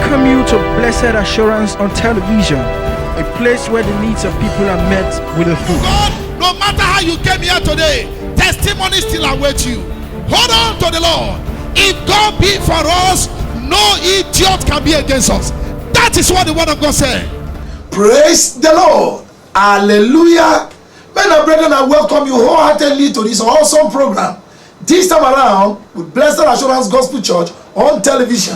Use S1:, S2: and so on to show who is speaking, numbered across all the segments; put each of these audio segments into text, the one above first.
S1: welcome you to Blessed Assurance on television, a place where the needs of people are met with a food.
S2: God, no matter how you came here today, testimony still await you. Hold on to the Lord. If God be for us, no idiot can be against us. That is what the word of God said.
S3: Praise the Lord. Hallelujah. Men and brethren, I welcome you wholeheartedly to this awesome program. This time around with Blessed Assurance Gospel Church on television.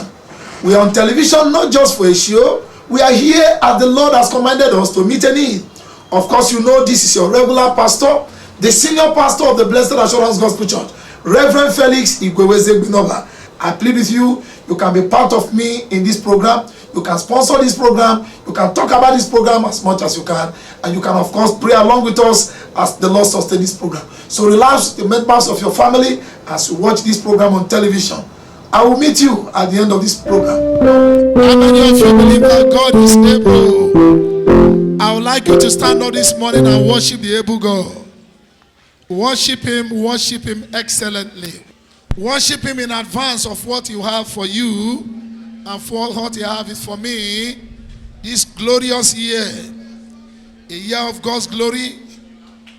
S3: We are on television not just for a show. We are here as the Lord has commanded us to meet a need. Of course, you know this is your regular pastor, the senior pastor of the Blessed Assurance Gospel Church, Reverend Felix Igweweze Gbinoba. I plead with you, you can be part of me in this program. You can sponsor this program. You can talk about this program as much as you can. And you can, of course, pray along with us as the Lord sustains this program. So relax the members of your family as you watch this program on television. I will meet you at the end of this program.
S2: How many of you believe that God is able? I would like you to stand up this morning and worship the able God. Worship Him excellently. Worship Him in advance of what you have for you and for what you have is for me. This glorious year, a year of God's glory,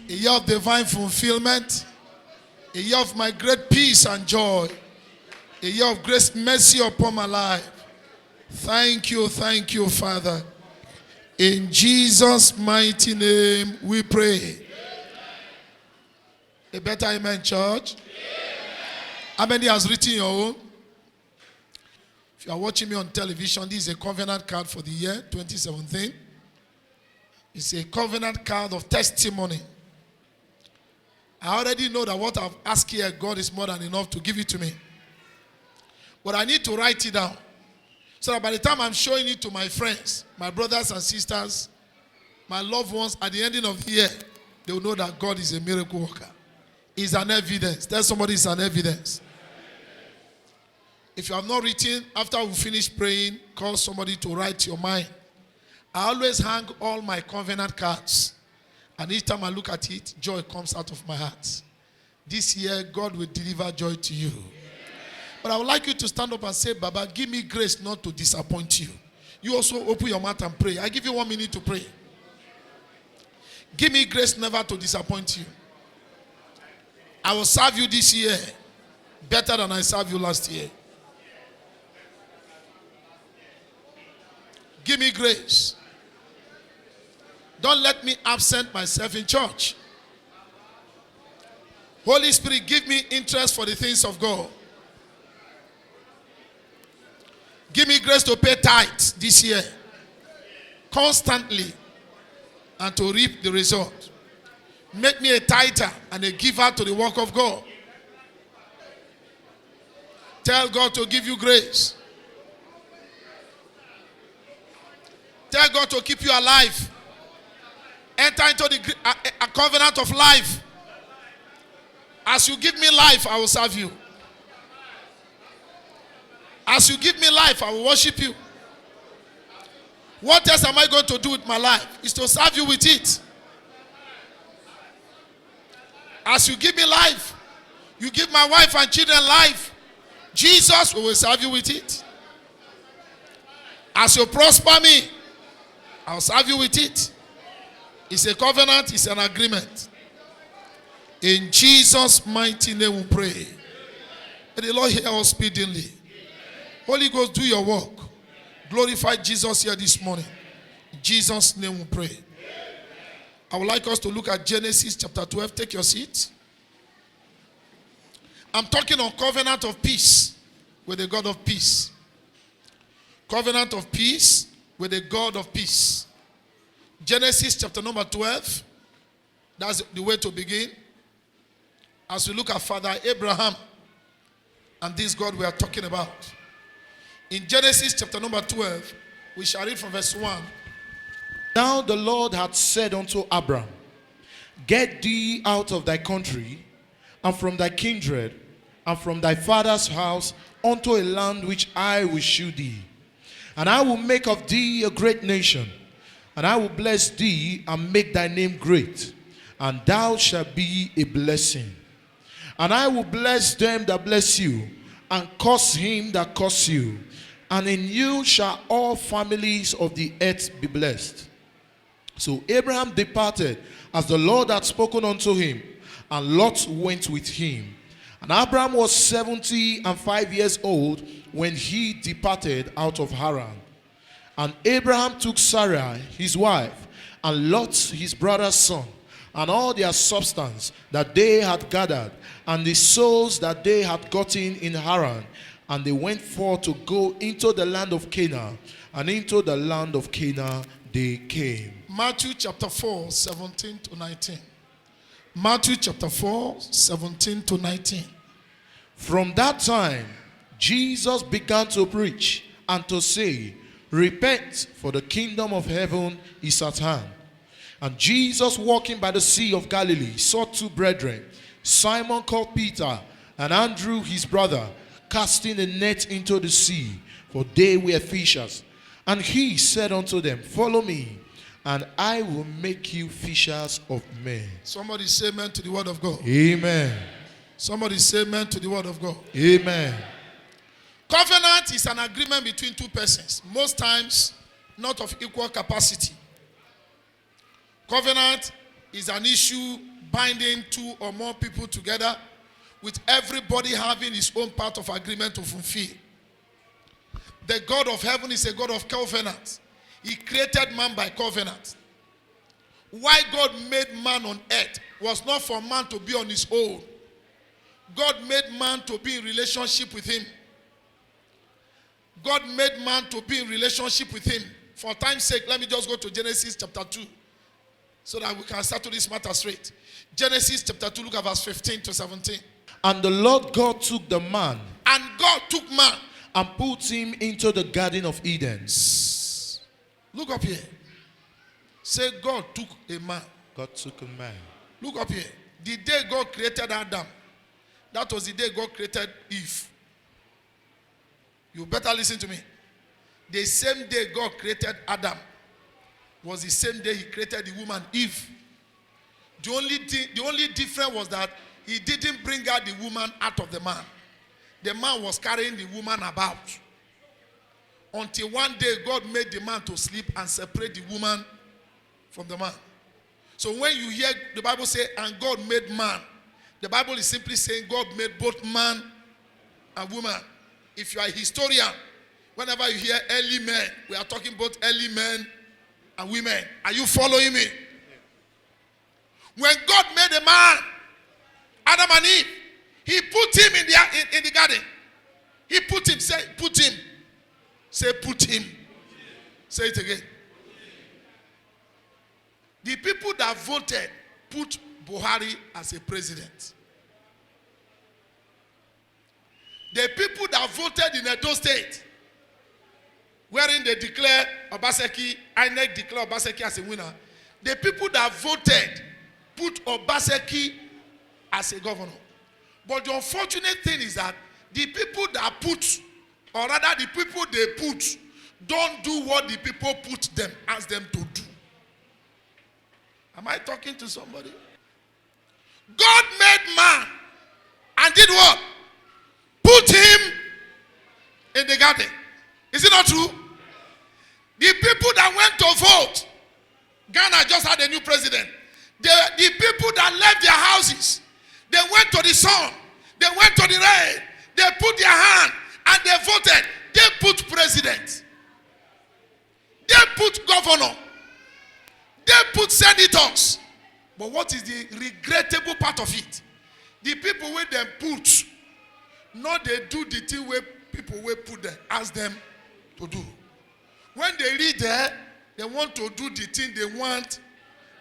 S2: a year of divine fulfillment, a year of my great peace and joy, a year of grace, mercy upon my life. Thank you, Father. In Jesus' mighty name we pray. A better amen, church. How many has written your own? If you are watching me on television, this is a covenant card for the year 2017. It's a covenant card of testimony. I already know that what I've asked here, God is more than enough to give it to me. But I need to write it down. So that by the time I'm showing it to my friends, my brothers and sisters, my loved ones, at the ending of the year, they will know that God is a miracle worker. It's an evidence. Tell somebody it's an evidence. If you have not written, after we finish praying, call somebody to write your mind. I always hang all my covenant cards. And each time I look at it, joy comes out of my heart. This year, God will deliver joy to you. But I would like you to stand up and say, Baba, give me grace not to disappoint you. You also open your mouth and pray. I give you 1 minute to pray. Give me grace never to disappoint you. I will serve you this year better than I served you last year. Give me grace. Don't let me absent myself in church. Holy Spirit, give me interest for the things of God. Give me grace to pay tithes this year, constantly, and to reap the result. Make me a tither and a giver to the work of God. Tell God to give you grace. Tell God to keep you alive. Enter into a covenant of life. As you give me life, I will serve you. As you give me life, I will worship you. What else am I going to do with my life? Is to serve you with it. As you give me life, you give my wife and children life. Jesus, we will serve you with it. As you prosper me, I will serve you with it. It's a covenant, it's an agreement. In Jesus' mighty name we pray. May the Lord hear us speedily. Holy Ghost, do your work. Glorify Jesus here this morning. In Jesus' name we pray. I would like us to look at Genesis chapter 12. Take your seat. I'm talking on covenant of peace with the God of peace. Covenant of peace with the God of peace. Genesis chapter number 12. That's the way to begin. As we look at Father Abraham and this God we are talking about. In Genesis chapter number 12, we shall read from verse 1.
S4: Now the Lord had said unto Abram, Get thee out of thy country, and from thy kindred, and from thy father's house, unto a land which I will shew thee. And I will make of thee a great nation, and I will bless thee, and make thy name great, and thou shalt be a blessing. And I will bless them that bless you, and curse him that curse you. and in you shall all families of the earth be blessed. So Abraham departed as the Lord had spoken unto him, and Lot went with him. And Abraham was 75 years old when he departed out of Haran. And Abraham took Sarai his wife, and Lot his brother's son, and all their substance that they had gathered, and the souls that they had gotten in Haran, and they went forth to go into the land of Canaan, and into the land of Canaan they came.
S2: Matthew chapter 4, 17 to 19. Matthew chapter 4, 17 to 19.
S4: From that time, Jesus began to preach and to say, repent, for the kingdom of heaven is at hand. And Jesus, walking by the sea of Galilee, saw two brethren, Simon called Peter, and Andrew his brother, casting a net into the sea, for they were fishers. And he said unto them, follow me, and I will make you fishers of men.
S2: Somebody say amen to the word of God.
S4: Amen.
S2: Somebody say amen to the word of God.
S4: Amen.
S2: Covenant is an agreement between two persons, most times not of equal capacity. Covenant is an issue binding two or more people together, with everybody having his own part of agreement to fulfill. The God of heaven is a God of covenant. He created man by covenant. Why God made man on earth was not for man to be on his own. God made man to be in relationship with him. God made man to be in relationship with him. For time's sake, let me just go to Genesis chapter 2 so that we can settle this matter straight. Genesis chapter 2, look at verse 15 to 17.
S4: And the Lord God took the man
S2: And God took man.
S4: and put him into the Garden of Eden.
S2: Look up here. Say God took a man.
S4: God took a man.
S2: Look up here. The day God created Adam, that was the day God created Eve. You better listen to me. The same day God created Adam was the same day he created the woman Eve. The only difference was that he didn't bring out the woman out of the man. The man was carrying the woman about. Until one day God made the man to sleep and separate the woman from the man. So when you hear the Bible say, and God made man, the Bible is simply saying God made both man and woman. If you are a historian, whenever you hear early men, we are talking about early men and women. Are you following me? When God made a man, Adam and Eve, he put him in the garden. He put him. Say, put him. Say, put him. Say it again. The people that voted put Buhari as a president. The people that voted in Edo State, wherein they declare Obaseki, INEC declare Obaseki as a winner, the people that voted put Obaseki as a governor. But the unfortunate thing is that the people that put, or rather the people they put, don't do what the people put them, ask them to do. Am I talking to somebody? God made man and did what? Put him in the garden. Is it not true? The people that went to vote, Ghana just had a new president. The people that left their houses, they went to the sun, they went to the rain, they put their hand and they voted. They put president, they put governor, they put senators. But what is the regrettable part of it? The people where they put, not they do the thing where people will put them, ask them to do. When they read there, they want to do the thing they want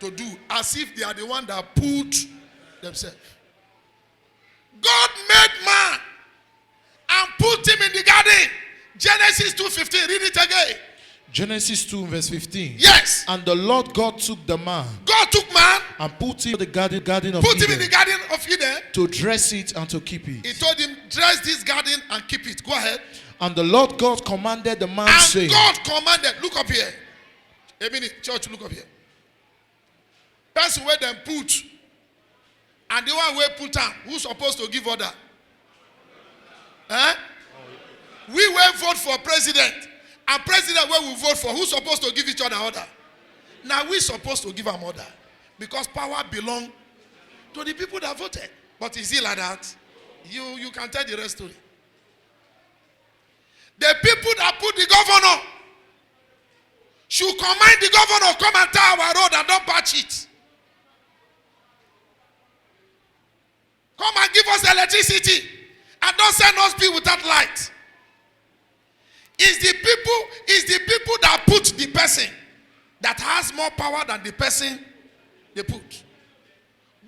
S2: to do, as if they are the one that put themselves. God made man and put him in the garden. Genesis 2:15. Read it again.
S4: Genesis 2 verse 15.
S2: Yes.
S4: And the Lord God took the man
S2: God took man,
S4: and put him in the garden of
S2: put
S4: Eden,
S2: him in the garden of Eden.
S4: to dress it and to keep
S2: He
S4: it.
S2: told him, dress this garden and keep it. Go ahead.
S4: And the Lord God commanded the man,
S2: And
S4: saying,
S2: God commanded. Look up here. A minute, church, look up here. Person where them put, and the one where put on, who's supposed to give order? Eh? we will vote for president. And president where we vote for, who's supposed to give each other order? Now we supposed to give them order. Because power belongs to the people that voted. But is it like that? You can tell the rest story. The people that put the governor should command the governor come and tie our road and don't patch it. Come and give us electricity and don't send us people without light. It's the people that put the person that has more power than the person they put.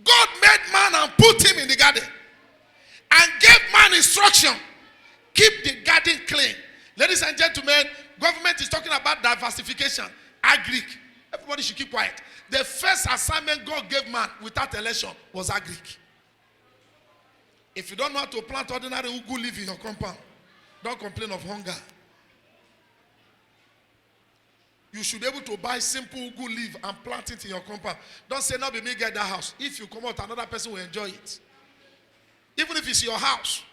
S2: God made man and put him in the garden and gave man instruction. Keep the garden clean. Ladies and gentlemen, government is talking about diversification. Agric. Everybody should keep quiet. The first assignment God gave man without election was agric. If you don't know how to plant ordinary ugu leaf in your compound, don't complain of hunger. You should be able to buy simple ugu leaf and plant it in your compound. Don't say, no, be me get that house. If you come out, another person will enjoy it. Even if it's your house,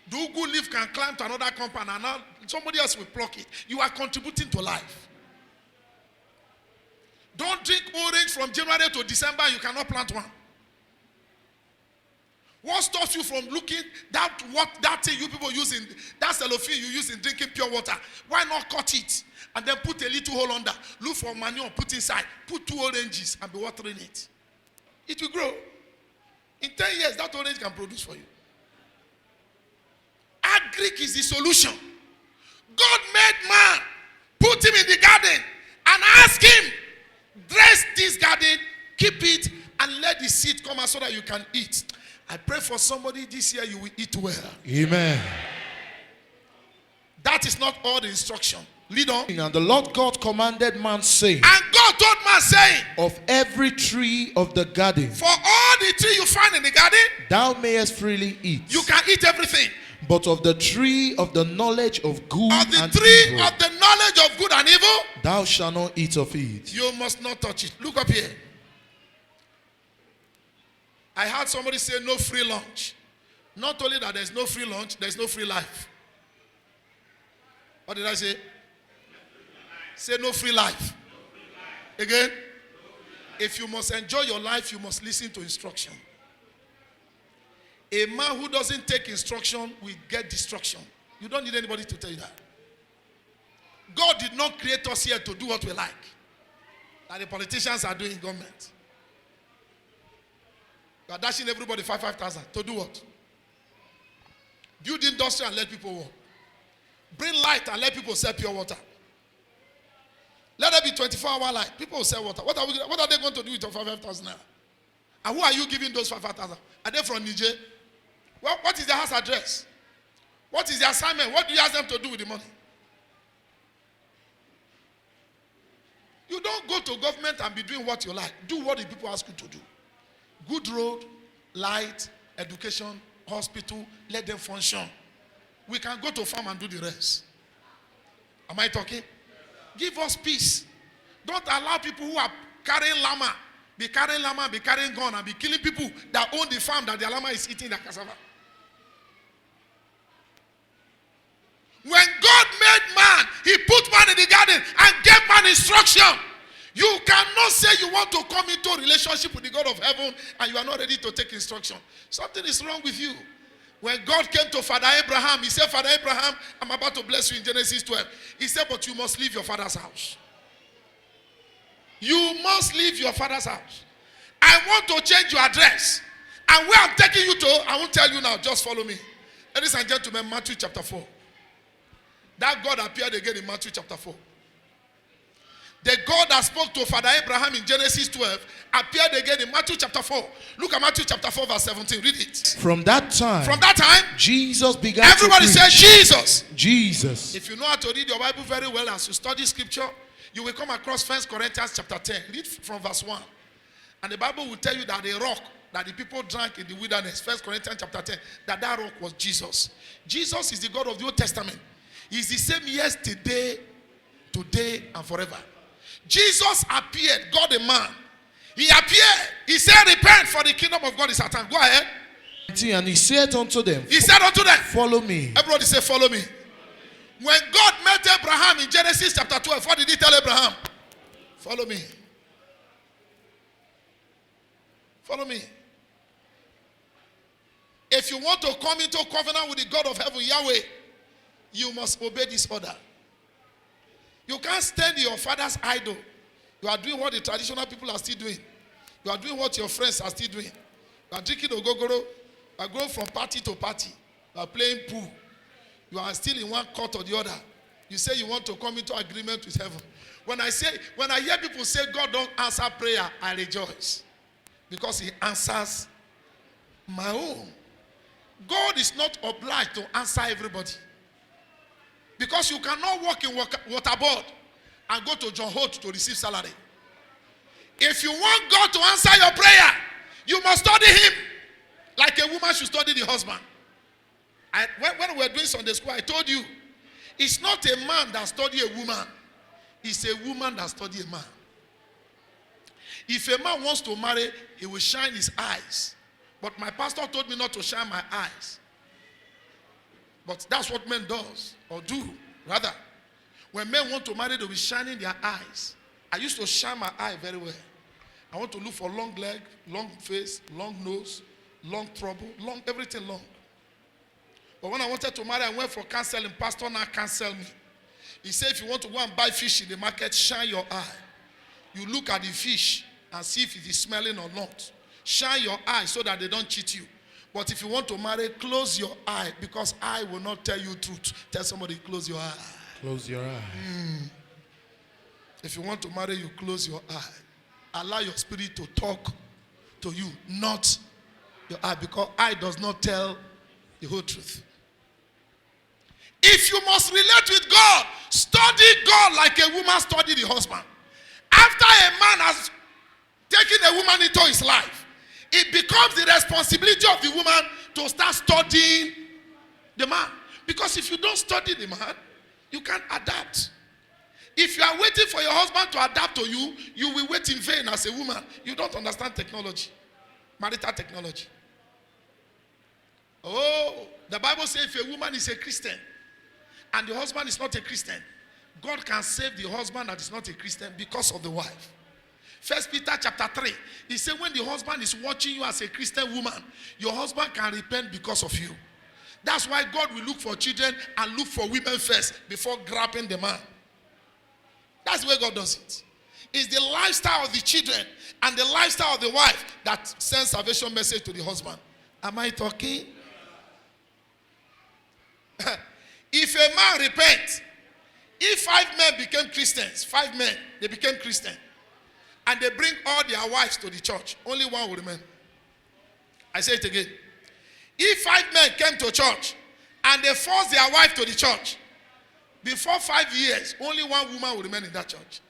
S2: the ugu leaf can climb to another compound and now somebody else will pluck it. You are contributing to life. Don't drink orange from January to December. You cannot plant one. What stops you from looking that thing you people use in that cellophane you use in drinking pure water? Why not cut it and then put a little hole under? Look for manure, put inside, put 2 oranges and be watering it. It will grow. In 10 years, that orange can produce for you. Agric is the solution. God made man, put him in the garden, and ask him, dress this garden, keep it, and let the seed come out so that you can eat. I pray for somebody this year, you will eat well.
S4: Amen.
S2: That is not all the instruction. Lead on.
S4: And the Lord God commanded man, saying,
S2: And God told man, saying,
S4: of every tree of the garden,
S2: for all the tree you find in the garden,
S4: thou mayest freely eat.
S2: you can eat everything.
S4: But of the tree of the knowledge of good
S2: Of the
S4: and
S2: tree
S4: evil,
S2: of the knowledge of good and evil,
S4: thou shalt not eat of it.
S2: you must not touch it. Look up here. I heard somebody say no free lunch. Not only that there's no free lunch, there's no free life. What did I say? Say no free life. Again? If you must enjoy your life, you must listen to instruction. A man who doesn't take instruction will get destruction. You don't need anybody to tell you that. God did not create us here to do what we like, like the politicians are doing in government. You are dashing everybody 5,000 to do what? Build industry and let people work. Bring light and let people sell pure water. Let there be 24-hour light. People will sell water. What are they going to do with your 5,000 naira? And who are you giving those 5,000? Are they from Niger? What is their house address? What is their assignment? What do you ask them to do with the money? You don't go to government and be doing what you like. Do what the people ask you to do. Good road, light, education, hospital, let them function. We can go to farm and do the rest. Am I talking? Give us peace. Don't allow people who are carrying llama, be carrying gun, and be killing people that own the farm that the llama is eating the cassava. When God made man, he put man in the garden and gave man instruction. You cannot say you want to come into a relationship with the God of heaven and you are not ready to take instruction. Something is wrong with you. When God came to Father Abraham, he said, Father Abraham, I'm about to bless you in Genesis 12. He said, but you must leave your father's house. You must leave your father's house. I want to change your address. And where I'm taking you to, I won't tell you now. Just follow me. Ladies and gentlemen, Matthew chapter 4. That God appeared again in Matthew chapter 4. The God that spoke to Father Abraham in Genesis 12 appeared again in Matthew chapter 4. Look at Matthew chapter 4 verse 17. Read it.
S4: From that time, Jesus began
S2: everybody
S4: to
S2: say Jesus.
S4: Jesus.
S2: If you know how to read your Bible very well as you study scripture, you will come across 1 Corinthians chapter 10. Read from verse 1. And the Bible will tell you that the rock that the people drank in the wilderness, 1 Corinthians chapter 10, that rock was Jesus. Jesus is the God of the Old Testament. He's the same yesterday, today, and forever. Jesus appeared, God a man. He appeared. He said, repent, for the kingdom of God is at hand. Go ahead.
S4: And he said unto them,
S2: He said unto them,
S4: follow me.
S2: Everybody say, follow me. When God met Abraham in Genesis chapter 12, what did he tell Abraham? Follow me. Follow me. If you want to come into covenant with the God of heaven, Yahweh, you must obey this order. You can't stand in your father's idol. You are doing what the traditional people are still doing. You are doing what your friends are still doing. You are drinking ogogoro. You are going from party to party. You are playing pool. You are still in one court or the other. You say you want to come into agreement with heaven. When I hear people say God don't answer prayer, I rejoice. Because he answers my own. God is not obliged to answer everybody. Because you cannot walk in waterboard and go to John Holt to receive salary. If you want God to answer your prayer, you must study him like a woman should study the husband. When we were doing Sunday school, I told you, it's not a man that studies a woman. It's a woman that studies a man. If a man wants to marry, he will shine his eyes. But my pastor told me not to shine my eyes. But that's what men does, or do, rather. When men want to marry, they will be shining their eyes. I used to shine my eye very well. I want to look for long leg, long face, long nose, long trouble, long, everything long. But when I wanted to marry, I went for counseling. Pastor now counseled me. He said, if you want to go and buy fish in the market, shine your eye. You look at the fish and see if it is smelling or not. Shine your eye so that they don't cheat you. But if you want to marry, close your eye, because I will not tell you truth. Tell somebody, close your eye.
S4: Close your eye.
S2: If you want to marry, you close your eye. Allow your spirit to talk to you, not your eye, because eye does not tell the whole truth. If you must relate with God, study God like a woman studied the husband. After a man has taken a woman into his life, it becomes the responsibility of the woman to start studying the man. Because if you don't study the man, you can't adapt. If you are waiting for your husband to adapt to you, you will wait in vain as a woman. You don't understand technology, marital technology. Oh, the Bible says if a woman is a Christian and the husband is not a Christian, God can save the husband that is not a Christian because of the wife. 1 Peter chapter 3, he said when the husband is watching you as a Christian woman, your husband can repent because of you. That's why God will look for children and look for women first before grabbing the man. That's the way God does it. It's the lifestyle of the children and the lifestyle of the wife that sends salvation message to the husband. Am I talking? If a man repents, if 5 men became Christians, 5 men, they became Christian, and they bring all their wives to the church, only one will remain. I say it again. If 5 men came to church and they forced their wife to the church, before 5 years, only one woman will remain in that church.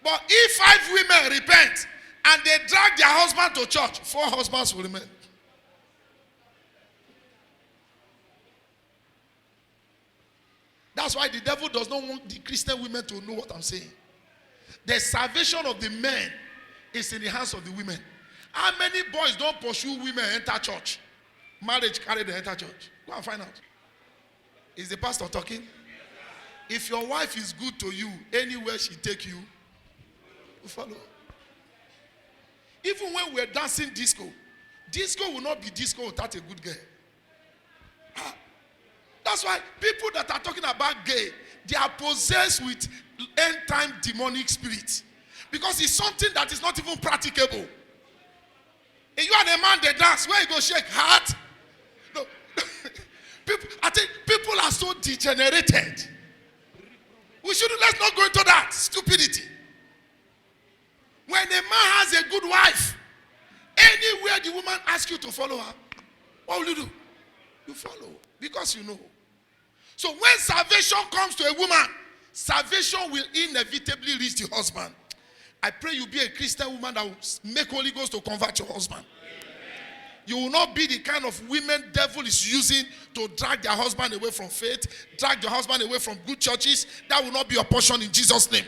S2: But if 5 women repent and they drag their husband to church, 4 husbands will remain. That's why the devil does not want the Christian women to know what I'm saying. The salvation of the men is in the hands of the women. How many boys don't pursue women enter church? Marriage carry them enter church. Go and find out. Is the pastor talking? If your wife is good to you, anywhere she take you, you follow. Even when we're dancing disco, disco will not be disco without a good girl. That's why people that are talking about gay, they are possessed with end-time demonic spirits. Because it's something that is not even practicable. If you are the man that dance, where you go shake heart? No. I think people are so degenerated. Let's not go into that stupidity. When a man has a good wife, anywhere the woman asks you to follow her, what will you do? You follow. Because you know. So when salvation comes to a woman, salvation will inevitably reach the husband. I pray you be a Christian woman that will make Holy Ghost to convert your husband. You will not be the kind of women devil is using to drag their husband away from faith, drag their husband away from good churches. That will not be your portion in Jesus' name.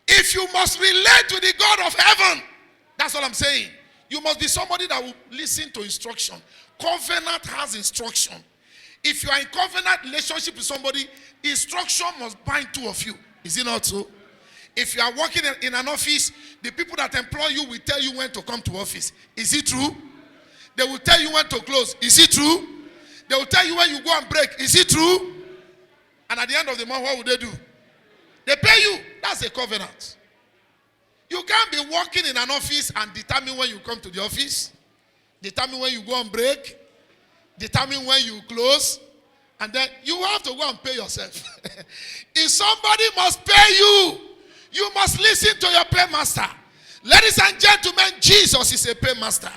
S2: If you must relate to the God of heaven, that's what I'm saying. You must be somebody that will listen to instruction. Covenant has instruction. if you are in covenant relationship with somebody, instruction must bind two of you. Is it not so? If you are working in an office, the people that employ you will tell you when to come to office. Is it true? They will tell you when to close. Is it true? They will tell you when you go on break. Is it true? And at the end of the month, what will they do? They pay you. That's a covenant. You can't be working in an office and determine when you come to the office, determine when you go on break, determine when you close, and then you have to go and pay yourself. If somebody must pay you, you must listen to your paymaster. Ladies and gentlemen, Jesus is a paymaster.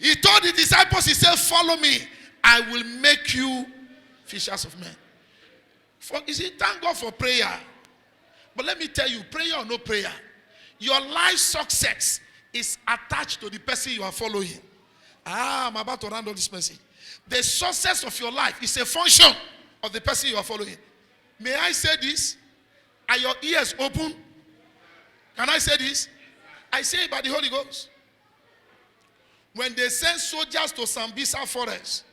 S2: He told the disciples, he said, follow me. I will make you fishers of men. You see, thank God for prayer. But let me tell you, prayer or no prayer, your life success is attached to the person you are following. I'm about to round up this message. The success of your life is a function of the person you are following. May I say this? Are your ears open? Can I say this? I say it by the Holy Ghost. When they send soldiers to Sambisa forest,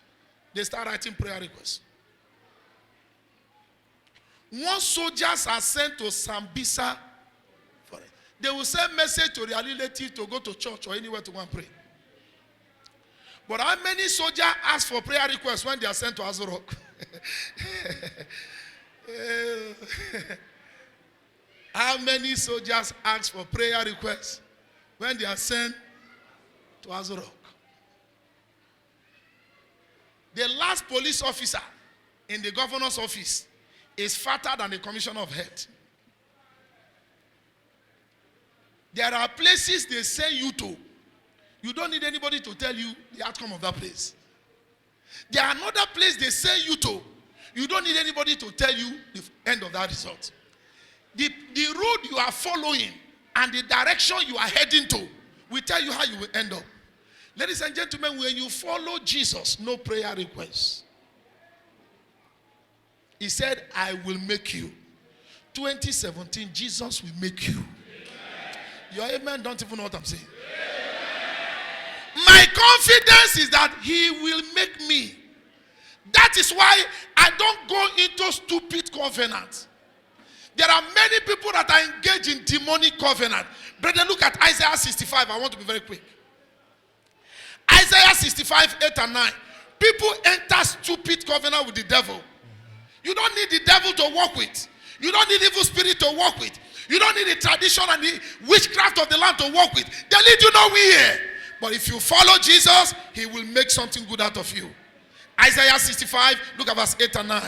S2: they start writing prayer requests. Once soldiers are sent to Sambisa forest, they will send message to their relative to go to church or anywhere to go and pray. But how many soldiers ask for prayer requests when they are sent to Azo Rock? How many soldiers ask for prayer requests when they are sent to Azo Rock? The last police officer in the governor's office is fatter than the commissioner of health. There are places they send you to. You don't need anybody to tell you the outcome of that place. There are another place they send you to. You don't need anybody to tell you the end of that result. The road you are following and the direction you are heading to will tell you how you will end up. Ladies and gentlemen, when you follow Jesus, no prayer requests. He said, I will make you. 2017, Jesus will make you. Your amen don't even know what I'm saying. My confidence is that he will make me. That is why I don't go into stupid covenant. There are many people that are engaged in demonic covenant. Brother, look at Isaiah 65. I want to be very quick. Isaiah 65, 8 and 9. People enter stupid covenant with the devil. You don't need the devil to work with. You don't need evil spirit to work with. You don't need the tradition and the witchcraft of the land to work with. They lead you nowhere. But if you follow Jesus, he will make something good out of you. Isaiah 65, look at verse 8 and 9.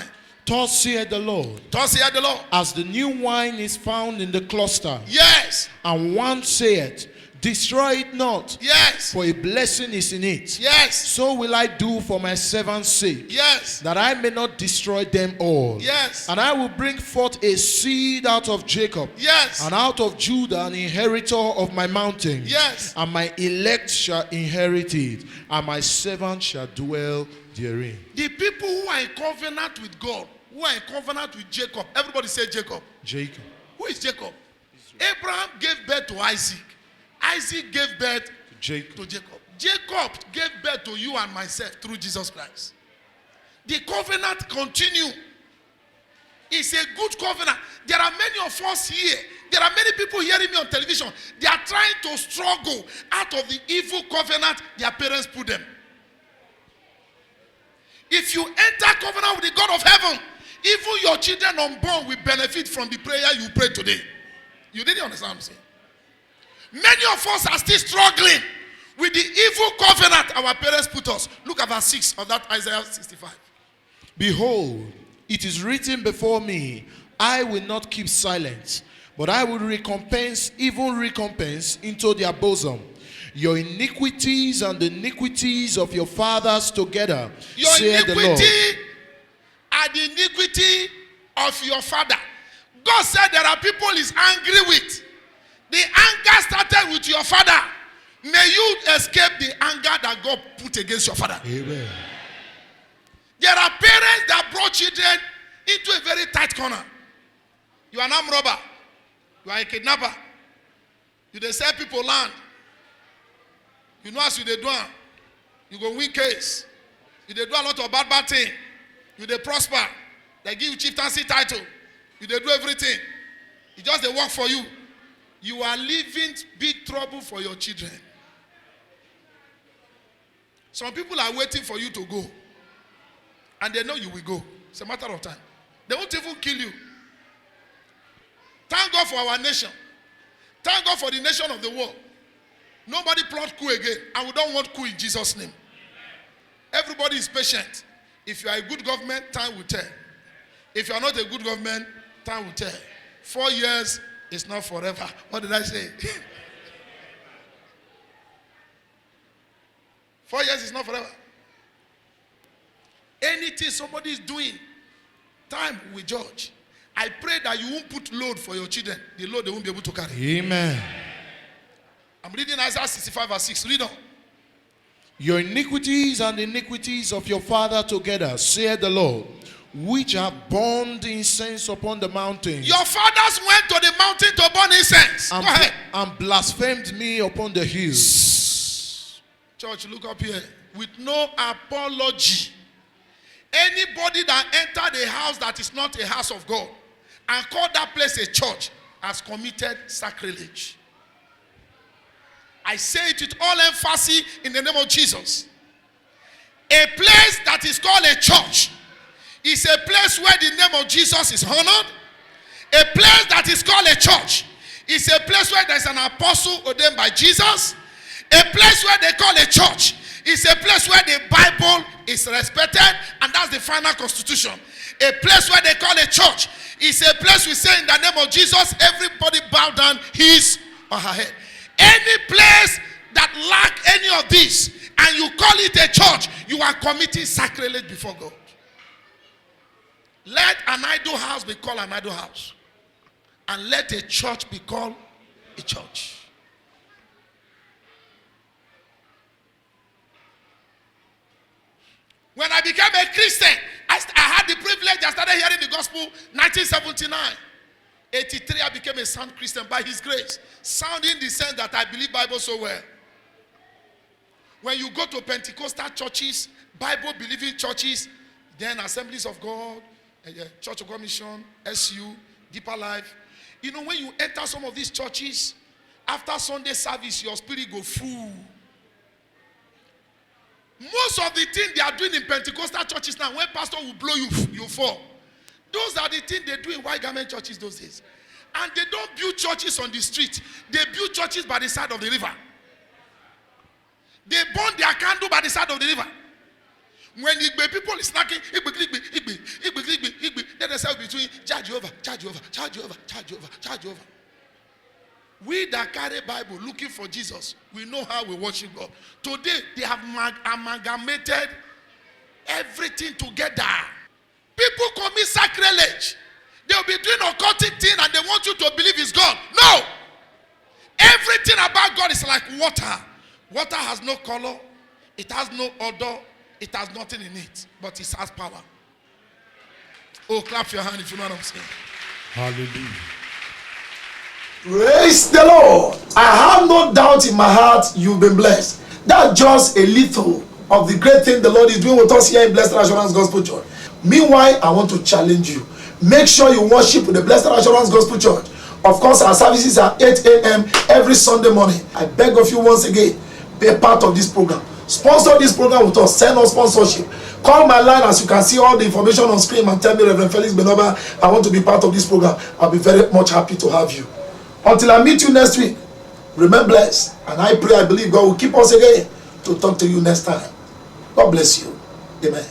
S4: Thus saith the Lord.
S2: Thus saith the Lord.
S4: As the new wine is found in the cluster.
S2: Yes.
S4: And one saith, destroy it not.
S2: Yes.
S4: For a blessing is in it.
S2: Yes.
S4: So will I do for my servant's sake.
S2: Yes.
S4: That I may not destroy them all.
S2: Yes.
S4: And I will bring forth a seed out of Jacob.
S2: Yes.
S4: And out of Judah an inheritor of my mountain.
S2: Yes.
S4: And my elect shall inherit it. And my servant shall dwell therein.
S2: The people who are in covenant with God, who are in covenant with Jacob. Everybody say Jacob.
S4: Jacob.
S2: Who is Jacob? Abraham gave birth to Isaac. Isaac gave birth to Jacob. Jacob gave birth to you and myself through Jesus Christ. The covenant continues. It's a good covenant. There are many of us here. There are many people hearing me on television. They are trying to struggle out of the evil covenant their parents put them. If you enter covenant with the God of heaven, even your children unborn will benefit from the prayer you pray today. You didn't understand what I'm saying? Many of us are still struggling with the evil covenant our parents put us. Look at verse 6 of that Isaiah 65.
S4: Behold, it is written before me, I will not keep silent, but I will recompense, even recompense into their bosom. Your iniquities and the iniquities of your fathers together, saith the Lord.
S2: Your iniquity and the iniquity of your father. God said there are people he's angry with. The anger started with your father. May you escape the anger that God put against your father.
S4: Amen.
S2: There are parents that brought children into a very tight corner. You are an armed robber. You are a kidnapper. You dey sell people land. You know as you dey do am. You go win case. You dey do a lot of bad thing. You dey prosper. They give you chieftaincy title. You dey do everything. It just they work for you. You are leaving big trouble for your children. Some people are waiting for you to go. And they know you will go. It's a matter of time. They won't even kill you. Thank God for our nation. Thank God for the nation of the world. Nobody plot coup again. And we don't want coup in Jesus' name. Everybody is patient. If you are a good government, time will tell. If you are not a good government, time will tell. 4 years is not forever. What did I say? 4 years is not forever. Anything somebody is doing, time will judge. I pray that you won't put load for your children. The load they won't be able to carry.
S4: Amen.
S2: I'm reading Isaiah 65 verse 6. Read on.
S4: Your iniquities and the iniquities of your father together, saith the Lord, which have burned incense upon the mountains.
S2: Your fathers went to the mountain to burn incense. Go ahead.
S4: And blasphemed me upon the hills.
S2: Church, look up here. With no apology. Anybody that entered a house that is not a house of God and called that place a church has committed sacrilege. I say it with all emphasis in the name of Jesus. A place that is called a church is a place where the name of Jesus is honored. A place that is called a church is a place where there's an apostle ordained by Jesus. A place where they call a church is a place where the Bible is respected, and that's the final constitution. A place where they call a church is a place we say in the name of Jesus, everybody bow down his or her head. Any place that lack any of this and you call it a church, you are committing sacrilege before God. Let an idol house be called an idol house, and let a church be called a church. When I became a Christian, I had the privilege. I started hearing the gospel 1979. 83, I became a sound Christian by his grace. Sound in the sense that I believe Bible so well. When you go to Pentecostal churches, Bible-believing churches, then Assemblies of God, Church of God Mission, SU, Deeper Life. You know, when you enter some of these churches, after Sunday service, your spirit go full. Most of the things they are doing in Pentecostal churches now, when pastor will blow you, you fall. Those are the things they do in white garment churches those days. And they don't build churches on the street. They build churches by the side of the river. They burn their candle by the side of the river. When the people is snacking, then they say between charge over, charge over, charge over, charge over, charge over. We that carry Bible looking for Jesus, we know how we worship God. Today, they have amalgamated everything together. People commit sacrilege. They'll be doing occultic thing and they want you to believe it's God. No! Everything about God is like water. Water has no color. It has no odor. It has nothing in it. But it has power. Oh, clap your hand if you know what I'm saying.
S4: Hallelujah.
S3: Praise the Lord. I have no doubt in my heart you've been blessed. That's just a little of the great thing the Lord is doing with us here in Blessed Assurance Gospel Church. Meanwhile, I want to challenge you. Make sure you worship with the Blessed Assurance Gospel Church. Of course, our services are 8 a.m. every Sunday morning. I beg of you once again, be a part of this program. Sponsor this program with us. Send us sponsorship. Call my line as you can see all the information on screen and tell me, Reverend Felix Benoba, I want to be part of this program. I'll be very much happy to have you. Until I meet you next week, remain blessed. And I pray, I believe God will keep us again to talk to you next time. God bless you. Amen.